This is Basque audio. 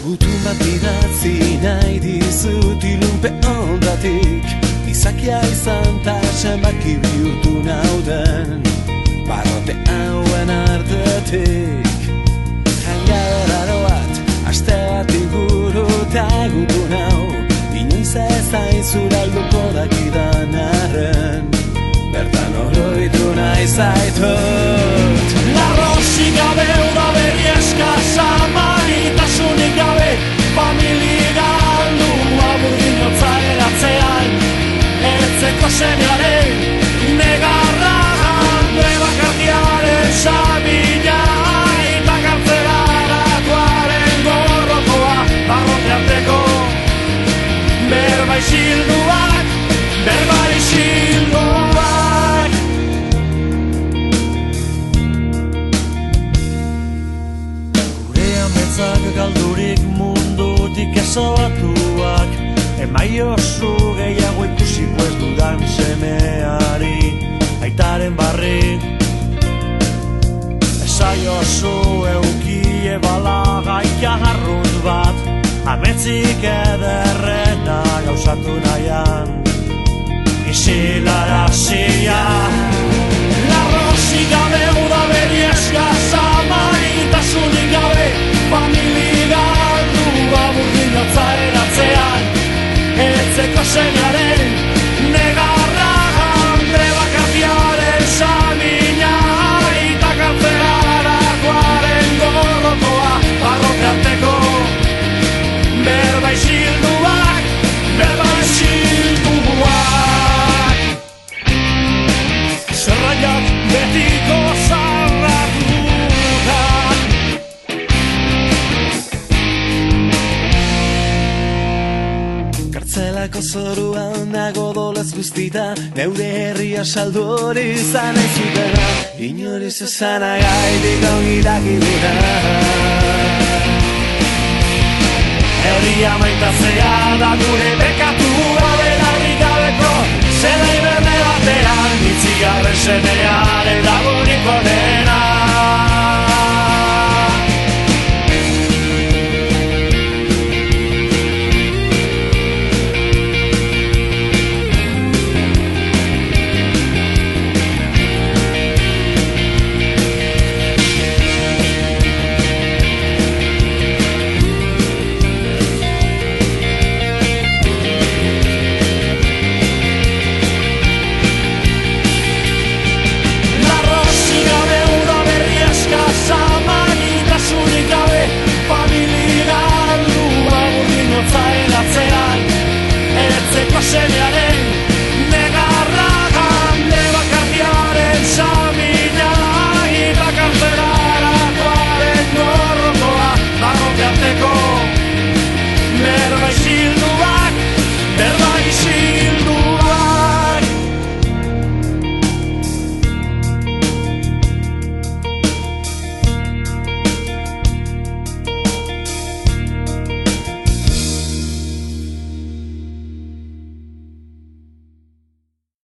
Gutun bat idatzi nahi dizut ilunpe ondatik. Izakia izan ta zenbaki bihurtu nauden barrote hauen artetik. Jangadoraro bat, aste bat inguru ta gutun hau, inoiz ez aizura alduko dakidan arren, bertan oroitu nahi zaitut. Larrosik gabe, udaberi eskasa, maitasunik gabe, familia galdu, aburdin hotza eratzean, etzeko semearen, negarra, nebakartiaren sabina, eta kartzelarakoaren gorrokoa, barrotearteko, berba isilduak, berba isilduak. Gure ametzak galdurik mundutik ezabatuak, emaiozu gehiago ikusiko ez dudan semeari, aitaren barri. Esaiozu eukie balagaia garrut bat, ametzik ederrena gauzatu nahian, isilarazia. Larrosik gabe, udaberi eskasa, maitasunik gabe, familia galdu, aburdin hotza eratzean, etzeko semearen, negarra, nebakartiaren samina, eta kartzelarakoaren gorrokoa, barrotearteko, berba isilduak, berba isilduak. Zerraiak betiko zarratuak. Kartzelako zoruan nago dolez guztita, neure herria saldu hori izan ez zutena, inoriz esan agaitik ongi dakiguna. Herria maitatzea da gure